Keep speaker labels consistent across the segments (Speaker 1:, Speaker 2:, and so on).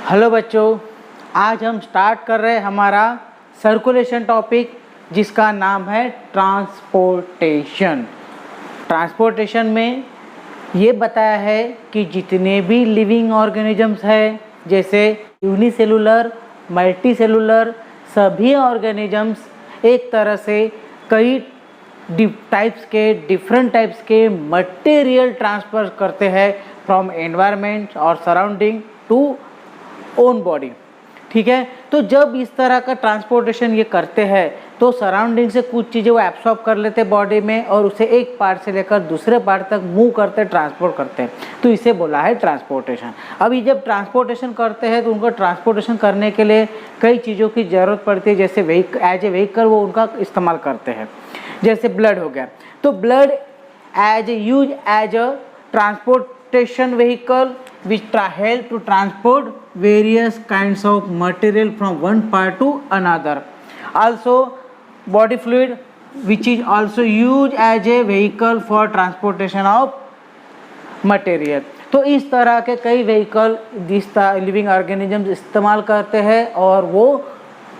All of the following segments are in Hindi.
Speaker 1: हेलो बच्चों, आज हम स्टार्ट कर रहे हैं हमारा सर्कुलेशन टॉपिक जिसका नाम है ट्रांसपोर्टेशन। ट्रांसपोर्टेशन में ये बताया है कि जितने भी लिविंग ऑर्गेनिजम्स हैं जैसे यूनिसेलुलर, मल्टीसेलुलर, सभी ऑर्गेनिजम्स एक तरह से कई डिफरेंट टाइप्स के मटेरियल ट्रांसफर करते हैं फ्रॉम एनवायरनमेंट और सराउंडिंग टू ओन बॉडी। ठीक है, तो जब इस तरह का ट्रांसपोर्टेशन ये करते हैं तो सराउंडिंग से कुछ चीज़ें वो एब्सॉर्ब कर लेते हैं बॉडी में और उसे एक पार्ट से लेकर दूसरे पार्ट तक मूव करते, ट्रांसपोर्ट करते हैं, तो इसे बोला है ट्रांसपोर्टेशन। अभी जब ट्रांसपोर्टेशन करते हैं तो उनको ट्रांसपोर्टेशन करने के लिए कई चीज़ों की ज़रूरत पड़ती है, जैसे एज ए व्हीकल वो उनका इस्तेमाल करते हैं। जैसे ब्लड हो गया, तो blood as a transportation vehicle which help to transport various kinds of material from one part to another. Also body fluid which is also used as a vehicle for transportation of material. तो इस तरह के कई व्हीकल जिस लिविंग ऑर्गेनिजम्स इस्तेमाल करते हैं और वो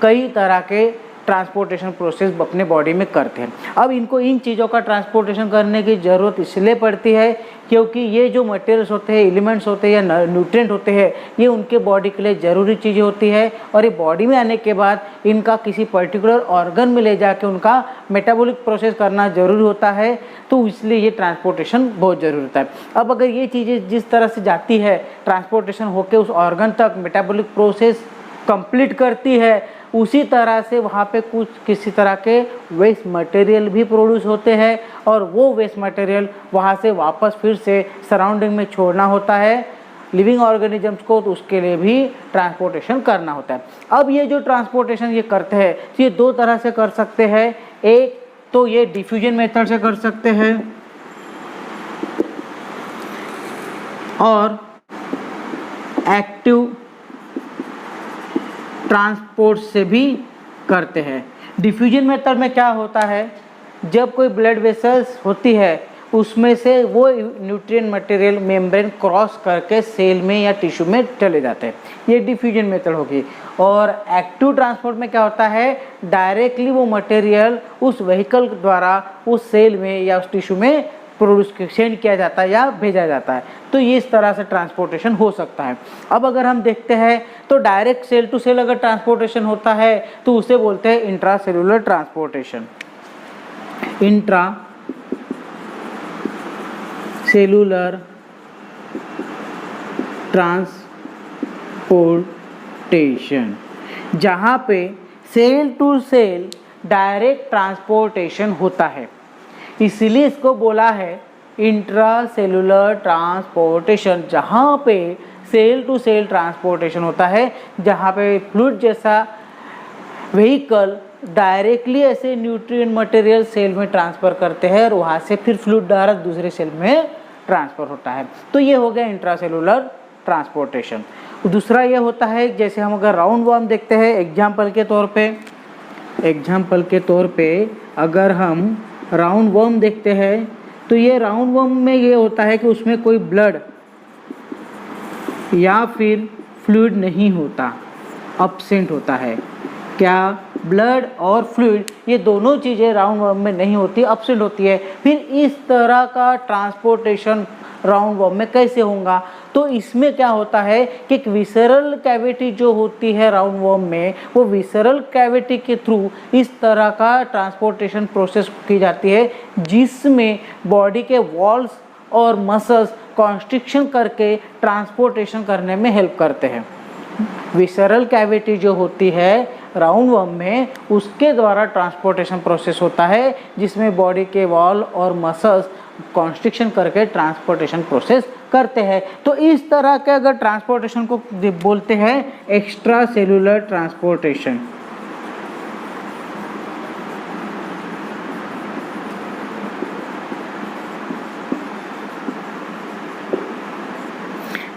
Speaker 1: कई तरह के ट्रांसपोर्टेशन प्रोसेस अपने बॉडी में करते हैं। अब इनको इन चीज़ों का ट्रांसपोर्टेशन करने की ज़रूरत इसलिए पड़ती है क्योंकि ये जो मटेरियल्स होते हैं, एलिमेंट्स होते हैं या न्यूट्रिएंट होते हैं, ये उनके बॉडी के लिए ज़रूरी चीज़ें होती है और ये बॉडी में आने के बाद इनका किसी पर्टिकुलर ऑर्गन में ले जाके उनका मेटाबॉलिक प्रोसेस करना ज़रूरी होता है, तो इसलिए ये ट्रांसपोर्टेशन बहुत ज़रूरी होता है। अब अगर ये चीज़ें जिस तरह से जाती है ट्रांसपोर्टेशन होकर उस ऑर्गन तक मेटाबॉलिक प्रोसेस कंप्लीट करती है, उसी तरह से वहाँ पे कुछ किसी तरह के वेस्ट मटेरियल भी प्रोड्यूस होते हैं और वो वेस्ट मटेरियल वहाँ से वापस फिर से सराउंडिंग में छोड़ना होता है लिविंग ऑर्गेनिजम्स को, तो उसके लिए भी ट्रांसपोर्टेशन करना होता है। अब ये जो ट्रांसपोर्टेशन ये करते हैं तो ये दो तरह से कर सकते हैं। एक तो ये डिफ्यूजन मेथड से कर सकते हैं और एक्टिव ट्रांसपोर्ट से भी करते हैं। डिफ्यूजन मेथड में क्या होता है, जब कोई ब्लड वेसल्स होती है उसमें से वो न्यूट्रिएंट मटेरियल मेम्ब्रेन क्रॉस करके सेल में या टिश्यू में चले जाते हैं, ये डिफ्यूजन मेथड होगी। और एक्टिव ट्रांसपोर्ट में क्या होता है, डायरेक्टली वो मटेरियल उस व्हीकल द्वारा उस सेल में या उस टिश्यू में प्रोड्यूस सेंड किया जाता है या भेजा जाता है, तो ये इस तरह से ट्रांसपोर्टेशन हो सकता है। अब अगर हम देखते हैं तो डायरेक्ट सेल टू सेल अगर ट्रांसपोर्टेशन होता है तो उसे बोलते हैं intracellular transportation. Intra cellular transportation, जहाँ पे cell to cell direct transportation होता है, इसीलिए इसको बोला है इंट्रासेलुलर ट्रांसपोर्टेशन। जहाँ पे सेल टू सेल ट्रांसपोर्टेशन होता है, जहाँ पे फ्लूइड जैसा व्हीकल डायरेक्टली ऐसे न्यूट्रिएंट मटेरियल सेल में ट्रांसफ़र करते हैं और वहाँ से फिर फ्लूइड डायरेक्ट दूसरे सेल में ट्रांसफ़र होता है, तो ये हो गया इंट्रासेलुलर ट्रांसपोर्टेशन। दूसरा ये होता है, जैसे हम अगर राउंड वर्म देखते हैं एग्जाम्पल के तौर पे अगर हम राउंड वर्म देखते हैं तो ये राउंड वर्म में ये होता है कि उसमें कोई ब्लड या फिर फ्लूइड नहीं होता, अब्सेंट होता है। क्या ब्लड और फ्लूइड ये दोनों चीज़ें राउंड वर्म में नहीं होती, अब्सेंट होती है। फिर इस तरह का ट्रांसपोर्टेशन राउंड वर्म में कैसे होगा, तो इसमें क्या होता है कि एक विसरल कैविटी जो होती है राउंड वर्म में, वो विसरल कैविटी के थ्रू इस तरह का ट्रांसपोर्टेशन प्रोसेस की जाती है, जिसमें बॉडी के वॉल्स और मसल्स कॉन्स्ट्रिक्शन करके ट्रांसपोर्टेशन करने में हेल्प करते हैं। विसरल कैविटी जो होती है राउंड वर्म में, उसके द्वारा ट्रांसपोर्टेशन प्रोसेस होता है, जिसमें बॉडी के वॉल और मसल्स कॉन्स्ट्रिक्शन करके ट्रांसपोर्टेशन प्रोसेस करते हैं। तो इस तरह के अगर ट्रांसपोर्टेशन को बोलते हैं एक्स्ट्रा सेलुलर ट्रांसपोर्टेशन।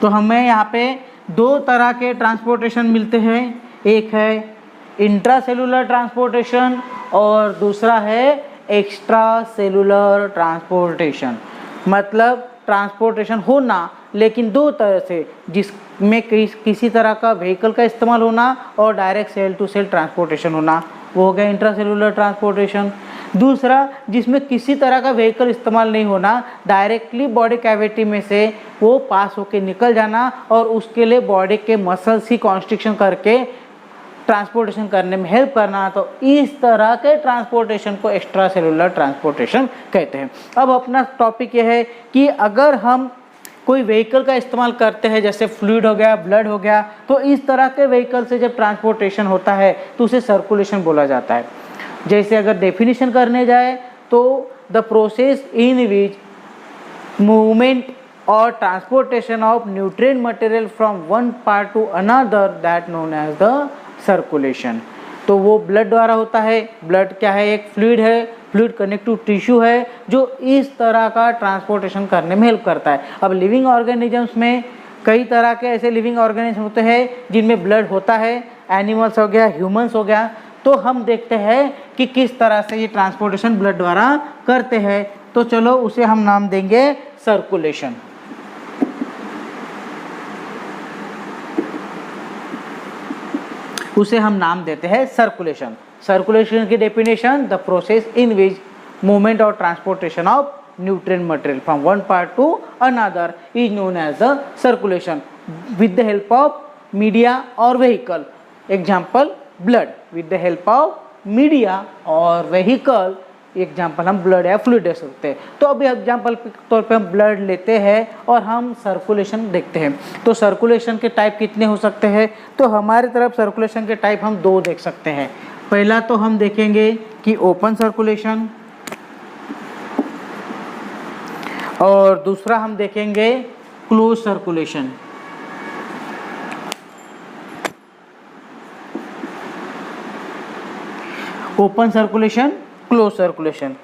Speaker 1: तो हमें यहाँ पे दो तरह के ट्रांसपोर्टेशन मिलते हैं, एक है इंट्रासेलुलर ट्रांसपोर्टेशन और दूसरा है एक्स्ट्रा सेलुलर ट्रांसपोर्टेशन। मतलब ट्रांसपोर्टेशन होना लेकिन दो तरह से, जिसमें किसी तरह का व्हीकल का इस्तेमाल होना और direct cell to cell transportation होना, वो हो गया इंट्रासेलुलर ट्रांसपोर्टेशन। दूसरा, जिसमें किसी तरह का व्हीकल इस्तेमाल नहीं होना, डायरेक्टली बॉडी कैविटी में से वो पास होके निकल जाना और उसके लिए बॉडी के मसल्स ही कॉन्स्ट्रिक्शन करके ट्रांसपोर्टेशन करने में हेल्प करना, तो इस तरह के ट्रांसपोर्टेशन को एक्स्ट्रा सेलुलर ट्रांसपोर्टेशन कहते हैं। अब अपना टॉपिक ये है कि अगर हम कोई व्हीकल का इस्तेमाल करते हैं, जैसे फ्लूइड हो गया, ब्लड हो गया, तो इस तरह के व्हीकल से जब ट्रांसपोर्टेशन होता है तो उसे सर्कुलेशन बोला जाता है। जैसे अगर डेफिनेशन करने जाए तो the process in which movement और transportation of nutrient material from one part to another that known as the circulation. तो वो ब्लड द्वारा होता है। ब्लड क्या है? एक फ्लूइड है, फ्लूइड कनेक्टिव टिश्यू है जो इस तरह का ट्रांसपोर्टेशन करने में हेल्प करता है। अब लिविंग ऑर्गेनिजम्स में कई तरह के ऐसे लिविंग ऑर्गेनिज्म होते हैं जिनमें ब्लड होता है, एनिमल्स हो गया, ह्यूमंस हो गया। तो हम देखते हैं कि किस तरह से ये ट्रांसपोर्टेशन ब्लड द्वारा करते हैं। तो चलो उसे हम नाम देंगे सर्कुलेशन। उसे हम नाम देते हैं सर्कुलेशन। सर्कुलेशन की definition, the process in which movement और transportation of nutrient material from one part to another is known as the circulation with the help of media or vehicle. Example blood, with the help of media or vehicle. Example हम ब्लड या फ्लूइड दे सकते हैं। तो अभी एग्जाम्पल के तौर पे हम ब्लड लेते हैं और हम सर्कुलेशन देखते हैं। तो सर्कुलेशन के टाइप कितने हो सकते हैं? तो हमारी तरफ सर्कुलेशन के टाइप हम दो देख सकते हैं। पहला तो हम देखेंगे कि ओपन सर्कुलेशन, और दूसरा हम देखेंगे close circulation. Open circulation, close circulation.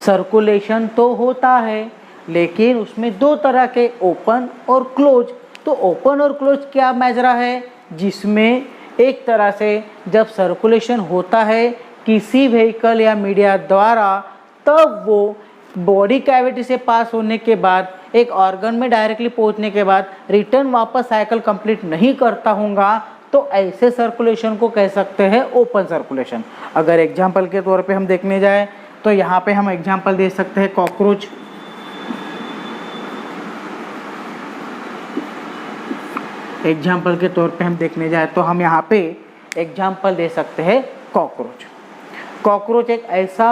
Speaker 1: Circulation तो होता है लेकिन उसमें दो तरह के, ओपन और क्लोज। तो ओपन और क्लोज क्या माजरा है? जिसमें एक तरह से जब सर्कुलेशन होता है किसी व्हीकल या मीडिया द्वारा, तब वो बॉडी कैविटी से पास होने के बाद एक ऑर्गन में डायरेक्टली पहुंचने के बाद रिटर्न वापस साइकिल कंप्लीट नहीं करता होगा, तो ऐसे सर्कुलेशन को कह सकते हैं ओपन सर्कुलेशन। अगर एग्जाम्पल के तौर पे हम देखने जाए तो यहाँ पे हम एग्जाम्पल दे सकते हैं कॉकरोच। एग्जाम्पल के तौर पे हम देखने जाए तो हम यहाँ पे एग्जाम्पल दे सकते हैं कॉकरोच। कॉकरोच एक ऐसा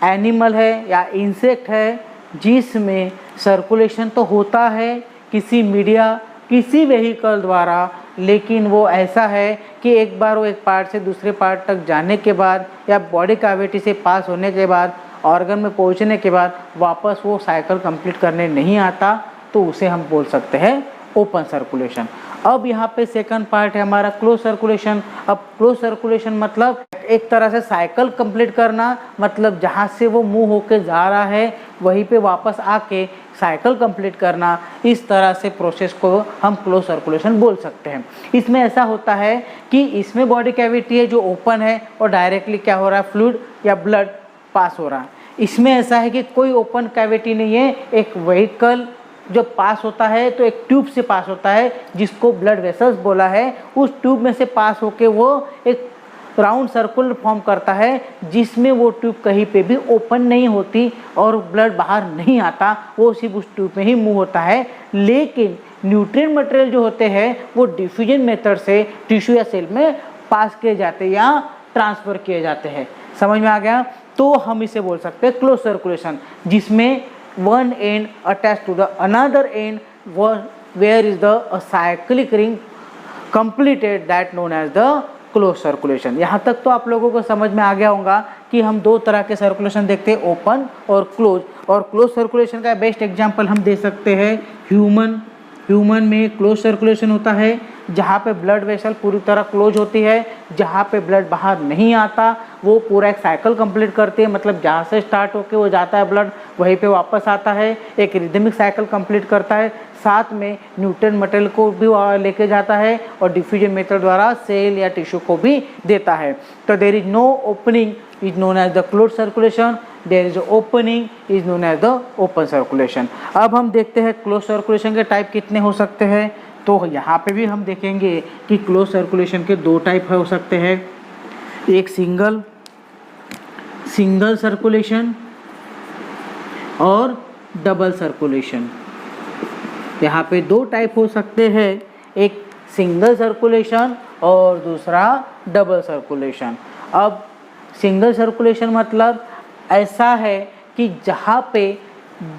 Speaker 1: एनिमल है या इंसेक्ट है जिसमें सर्कुलेशन तो होता है किसी मीडिया, किसी व्हीकल द्वारा, लेकिन वो ऐसा है कि एक बार वो एक पार्ट से दूसरे पार्ट तक जाने के बाद या बॉडी कैविटी से पास होने के बाद, ऑर्गन में पहुंचने के बाद वापस वो साइकिल कंप्लीट करने नहीं आता, तो उसे हम बोल सकते हैं ओपन सर्कुलेशन। अब यहाँ पे सेकंड पार्ट है हमारा क्लोज सर्कुलेशन। अब क्लोज सर्कुलेशन मतलब एक तरह से साइकिल कंप्लीट करना, मतलब जहाँ से वो मूव होके जा रहा है वहीं पे वापस आके साइकिल कंप्लीट करना। इस तरह से प्रोसेस को हम क्लोज सर्कुलेशन बोल सकते हैं। इसमें ऐसा होता है कि इसमें बॉडी कैविटी है जो ओपन है और डायरेक्टली क्या हो रहा है, फ्लूइड या ब्लड पास हो रहा है। इसमें ऐसा है कि कोई ओपन कैविटी नहीं है, एक व्हीकल जब पास होता है तो एक ट्यूब से पास होता है जिसको ब्लड वेसल्स बोला है। उस ट्यूब में से पास होके वो एक राउंड सर्कुलर फॉर्म करता है जिसमें वो ट्यूब कहीं पे भी ओपन नहीं होती और ब्लड बाहर नहीं आता, वो सिर्फ उस ट्यूब में ही मूव होता है। लेकिन न्यूट्रिएंट मटेरियल जो होते हैं वो डिफ्यूजन मेथड से टिश्यू या सेल में पास किए जाते हैं या ट्रांसफ़र किए जाते हैं। समझ में आ गया? तो हम इसे बोल सकते हैं क्लोज सर्कुलेशन, जिसमें one end attached to the another end where is the a cyclic ring completed that known as the closed circulation। यहाँ तक तो आप लोगों को समझ में आ गया होगा कि हम दो तरह के सर्कुलेशन देखते हैं, ओपन और क्लोज। और क्लोज सर्कुलेशन का बेस्ट एग्जांपल हम दे सकते हैं ह्यूमन में क्लोज सर्कुलेशन होता है जहाँ पे ब्लड वेसल पूरी तरह क्लोज होती है, जहाँ पे ब्लड बाहर नहीं आता, वो पूरा एक साइकिल कंप्लीट करती है, मतलब जहाँ से स्टार्ट होके वो जाता है ब्लड वहीं पे वापस आता है, एक रिदमिक साइकिल कंप्लीट करता है, साथ में न्यूट्रिएंट मटेरियल को भी लेके जाता है और डिफ्यूजन मेथड द्वारा सेल या टिश्यू को भी देता है। तो there is no opening is known as the close circulation there is opening is known as the open circulation. अब हम देखते हैं क्लोज सर्कुलेशन के टाइप कितने हो सकते हैं। तो यहाँ पे भी हम देखेंगे कि क्लोज सर्कुलेशन के दो टाइप हो सकते हैं, एक सिंगल सर्कुलेशन और डबल सर्कुलेशन। यहाँ पे दो टाइप हो सकते हैं, एक सिंगल सर्कुलेशन और दूसरा डबल सर्कुलेशन। अब सिंगल सर्कुलेशन मतलब ऐसा है कि जहाँ पे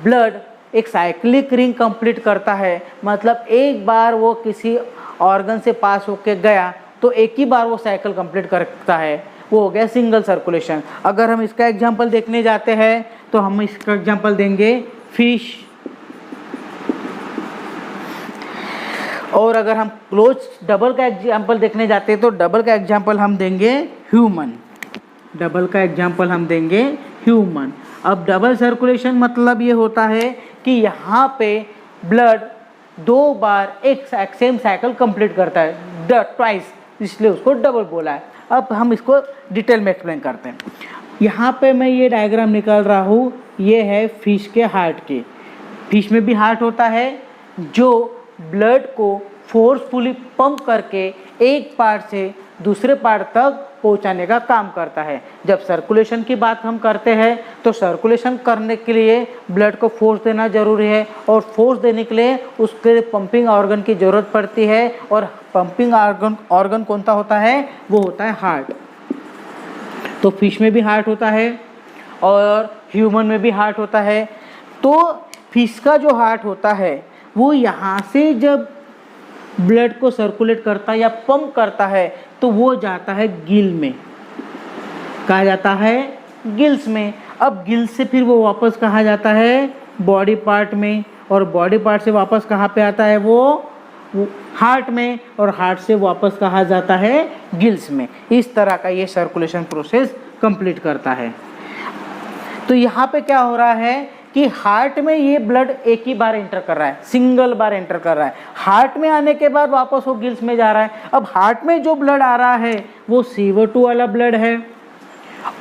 Speaker 1: ब्लड एक साइक्लिक रिंग कंप्लीट करता है, मतलब एक बार वो किसी ऑर्गन से पास होके गया तो एक ही बार वो साइकिल कंप्लीट करता है, वो हो गया सिंगल सर्कुलेशन। अगर हम इसका एग्जांपल देखने जाते हैं तो हम इसका एग्जांपल देंगे फिश, और अगर हम क्लोज डबल का एग्जांपल देखने जाते हैं तो डबल का एग्जांपल हम देंगे ह्यूमन, डबल का एग्जांपल हम देंगे ह्यूमन। अब डबल सर्कुलेशन मतलब ये होता है कि यहाँ पे ब्लड दो बार एक सेम साइकिल कंप्लीट करता है, ट्वाइस, इसलिए उसको डबल बोला है। अब हम इसको डिटेल में एक्सप्लेन करते हैं। यहाँ पे मैं ये डायग्राम निकाल रहा हूँ, ये है फिश के हार्ट की। फिश में भी हार्ट होता है जो ब्लड को फोर्सफुली पंप करके एक पार्ट से दूसरे पार्ट तक पहुंचाने का काम करता है। जब सर्कुलेशन की बात हम करते हैं तो सर्कुलेशन करने के लिए ब्लड को फोर्स देना जरूरी है, और फोर्स देने के लिए उसके लिए पंपिंग ऑर्गन की ज़रूरत पड़ती है, और पंपिंग ऑर्गन कौन सा होता है, वो होता है हार्ट। तो फिश में भी हार्ट होता है और ह्यूमन में भी हार्ट होता है। तो फिश का जो हार्ट होता है वो यहाँ से जब ब्लड को सर्कुलेट करता है या पंप करता है तो वो जाता है गिल में, कहा जाता है गिल्स में। अब गिल्स से फिर वो वापस कहा जाता है बॉडी पार्ट में, और बॉडी पार्ट से वापस कहाँ पे आता है, वो हार्ट में, और हार्ट से वापस कहा जाता है गिल्स में। इस तरह का ये सर्कुलेशन प्रोसेस कंप्लीट करता है। तो यहाँ पे क्या हो रहा है कि हार्ट में ये ब्लड एक ही बार एंटर कर रहा है, सिंगल बार एंटर कर रहा है। हार्ट में आने के बाद वापस वो गिल्स में जा रहा है। अब हार्ट में जो ब्लड आ रहा है वो CO2 वाला ब्लड है,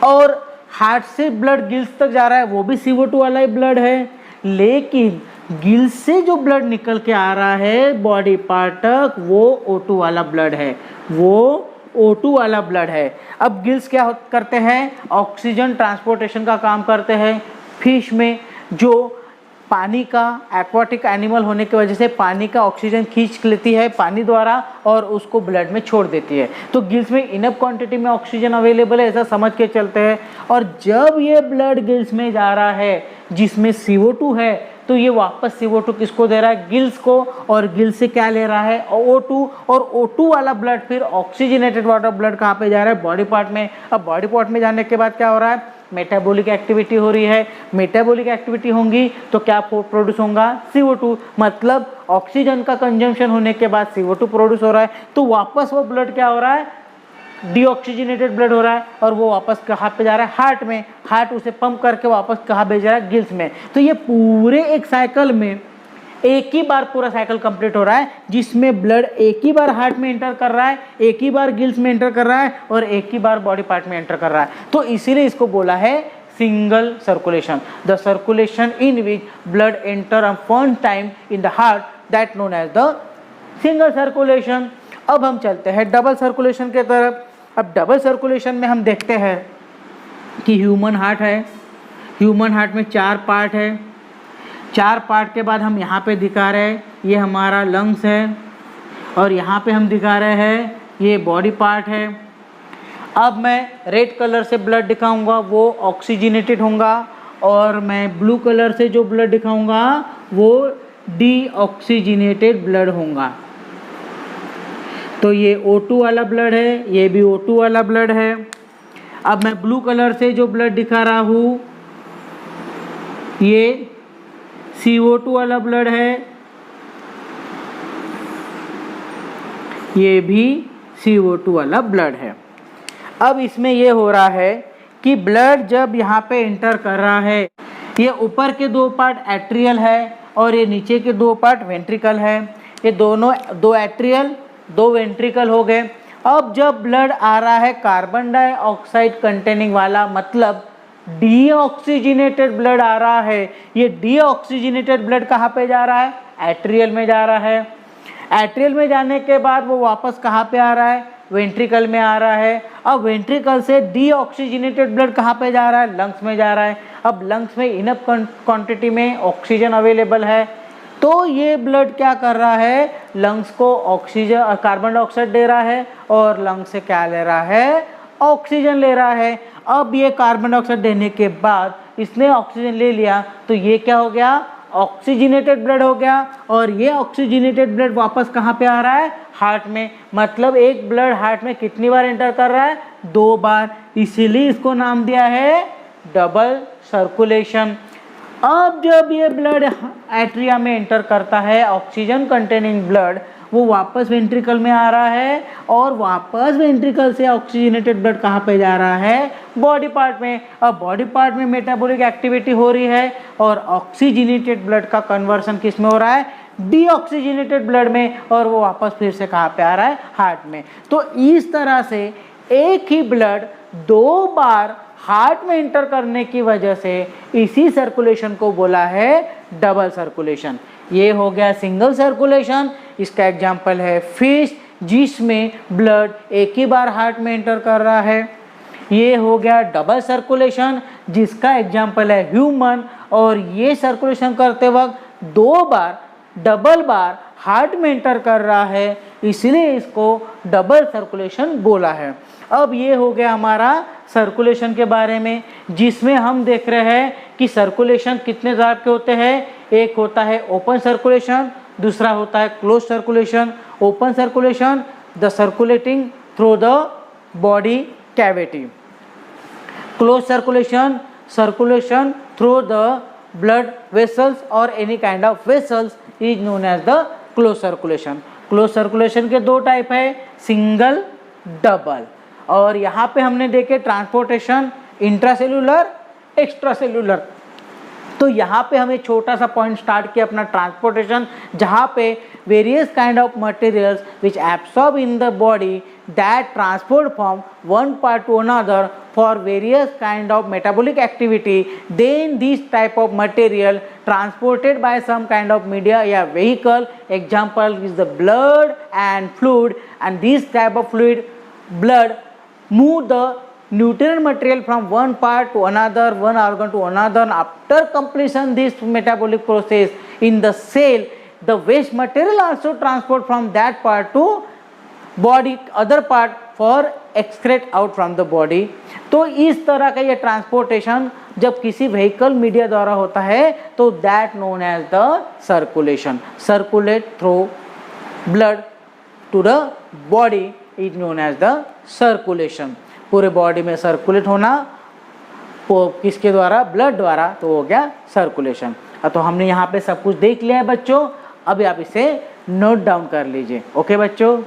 Speaker 1: और हार्ट से ब्लड गिल्स तक जा रहा है वो भी CO2 वाला ही ब्लड है। लेकिन गिल्स से जो ब्लड निकल के आ रहा है बॉडी पार्ट तक वो O2 वाला ब्लड है, वो O2 वाला ब्लड है। अब गिल्स क्या करते हैं, ऑक्सीजन ट्रांसपोर्टेशन का काम करते हैं। फिश में जो पानी का एक्वाटिक एनिमल होने की वजह से पानी का ऑक्सीजन खींच लेती है पानी द्वारा और उसको ब्लड में छोड़ देती है। तो गिल्स में इनफ क्वांटिटी में ऑक्सीजन अवेलेबल है, ऐसा समझ के चलते हैं। और जब ये ब्लड गिल्स में जा रहा है जिसमें CO2 है, तो ये वापस CO2 किसको दे रहा है, गिल्स को, और गिल्स से क्या ले रहा है, O2, और O2 वाला ब्लड फिर ऑक्सीजनेटेड वाटर ब्लड कहाँ पे जा रहा है, बॉडी पार्ट में। अब बॉडी पार्ट में जाने के बाद क्या हो रहा है, मेटाबॉलिक एक्टिविटी हो रही है। मेटाबॉलिक एक्टिविटी होंगी तो क्या प्रोड्यूस होगा, CO2, मतलब ऑक्सीजन का कंजम्पशन होने के बाद CO2 प्रोड्यूस हो रहा है। तो वापस वो ब्लड क्या हो रहा है, डीऑक्सीजनेटेड ब्लड हो रहा है, और वो वापस कहाँ पे जा रहा है, हार्ट में। हार्ट उसे पंप करके वापस कहाँ भेज रहा है, गिल्स में। तो ये पूरे एक साइकिल में एक ही बार पूरा साइकिल कंप्लीट हो रहा है, जिसमें ब्लड एक ही बार हार्ट में एंटर कर रहा है, एक ही बार गिल्स में एंटर कर रहा है, और एक ही बार बॉडी पार्ट में एंटर कर रहा है। तो इसीलिए इसको बोला है single circulation, the circulation in which blood enter on one time in the heart, that known as the single circulation. अब हम चलते हैं डबल सर्कुलेशन के तरफ। अब डबल सर्कुलेशन में हम देखते हैं कि ह्यूमन हार्ट है। ह्यूमन हार्ट में 4 पार्ट है। 4 पार्ट के बाद हम यहाँ पे दिखा रहे हैं ये हमारा लंग्स है, और यहाँ पे हम दिखा रहे हैं ये बॉडी पार्ट है। अब मैं रेड कलर से ब्लड दिखाऊंगा वो ऑक्सीजनेटेड होगा, और मैं ब्लू कलर से जो ब्लड दिखाऊंगा वो डीऑक्सीजनेटेड ब्लड होगा। तो ये O2 वाला ब्लड है, ये भी O2 वाला ब्लड है। अब मैं ब्लू कलर से जो ब्लड दिखा रहा हूँ ये CO2 वाला ब्लड है, ये भी CO2 वाला ब्लड है। अब इसमें ये हो रहा है कि ब्लड जब यहाँ पे एंटर कर रहा है, ये ऊपर के 2 पार्ट एट्रियल है और ये नीचे के 2 पार्ट वेंट्रिकल है। ये दोनों 2 एट्रियल 2 वेंट्रिकल हो गए। अब जब ब्लड आ रहा है कार्बन डाइऑक्साइड कंटेनिंग वाला, मतलब डीऑक्सीजनेटेड ब्लड आ रहा है। ये डीऑक्सीजनेटेड ब्लड कहाँ पे जा रहा है? एट्रियल में जा रहा है। एट्रियल में जाने के बाद वो वापस कहाँ पे आ रहा है? वेंट्रिकल में आ रहा है। अब वेंट्रिकल से डीऑक्सीजनेटेड ब्लड कहाँ पे जा रहा है? लंग्स में जा रहा है। अब लंग्स में इनफ क्वांटिटी में ऑक्सीजन अवेलेबल है, तो ये ब्लड क्या कर रहा है? लंग्स को ऑक्सीजन, कार्बन डाइऑक्साइड दे रहा है और लंग्स से क्या ले रहा है? ऑक्सीजन ले रहा है। अब ये कार्बन डाइऑक्साइड देने के बाद इसने ऑक्सीजन ले लिया, तो ये क्या हो गया? ऑक्सीजनेटेड ब्लड हो गया। और ये ऑक्सीजनेटेड ब्लड वापस कहाँ पे आ रहा है? हार्ट में। मतलब एक ब्लड हार्ट में कितनी बार एंटर कर रहा है? 2 बार। इसीलिए इसको नाम दिया है डबल सर्कुलेशन। अब जब ये ब्लड एट्रिया में एंटर करता है, ऑक्सीजन कंटेनिंग ब्लड, वो वापस वेंट्रिकल में आ रहा है और वापस वेंट्रिकल से ऑक्सीजनेटेड ब्लड कहाँ पे जा रहा है? बॉडी पार्ट में। अब बॉडी पार्ट में मेटाबॉलिक एक्टिविटी हो रही है और ऑक्सीजनेटेड ब्लड का कन्वर्सन किस में हो रहा है? डीऑक्सीजनेटेड ब्लड में, और वो वापस फिर से कहाँ पे आ रहा है? हार्ट में। तो इस तरह से एक ही ब्लड 2 बार हार्ट में एंटर करने की वजह से इसी सर्कुलेशन को बोला है डबल सर्कुलेशन। ये हो गया सिंगल सर्कुलेशन। इसका एग्जाम्पल है फिश, जिसमें ब्लड एक ही बार हार्ट में एंटर कर रहा है। ये हो गया डबल सर्कुलेशन, जिसका एग्जाम्पल है ह्यूमन, और ये सर्कुलेशन करते वक्त 2 बार, डबल बार हार्ट में एंटर कर रहा है, इसलिए इसको डबल सर्कुलेशन बोला है। अब ये हो गया हमारा सर्कुलेशन के बारे में, जिसमें हम देख रहे हैं कि सर्कुलेशन कितने टाइप के होते हैं। एक होता है ओपन सर्कुलेशन, दूसरा होता है close circulation. Open circulation, the circulating through the body cavity. Close circulation, circulation through the blood vessels or any kind of vessels is known as the closed circulation. closed circulation के 2 टाइप है, सिंगल, डबल। और यहाँ पे हमने देखे ट्रांसपोर्टेशन इंट्रासेलुलर, एक्स्ट्रासेलुलर। तो यहाँ पे हमें छोटा सा पॉइंट स्टार्ट किया अपना ट्रांसपोर्टेशन, जहाँ पे various kind of materials which absorb in the body that transport from one part to another for various kind of metabolic activity, then this type of material transported by some kind of media या vehicle, example is the blood and fluid, and this type of fluid, blood, move the nutrient material from one part to another, one organ to another. After completion this metabolic process in the cell, the waste material also transport from that part to body other part for excrete out from the body. तो इस तरह का ये ट्रांसपोर्टेशन जब किसी व्हीकल मीडिया द्वारा होता है तो that known as the circulation. Circulate through blood to the body is known as the circulation. पूरे बॉडी में सर्कुलेट होना किसके द्वारा? ब्लड द्वारा, तो हो गया सर्कुलेशन। तो हमने यहाँ पे सब कुछ देख लिया है बच्चों, अभी आप इसे नोट डाउन कर लीजिए। ओके बच्चों।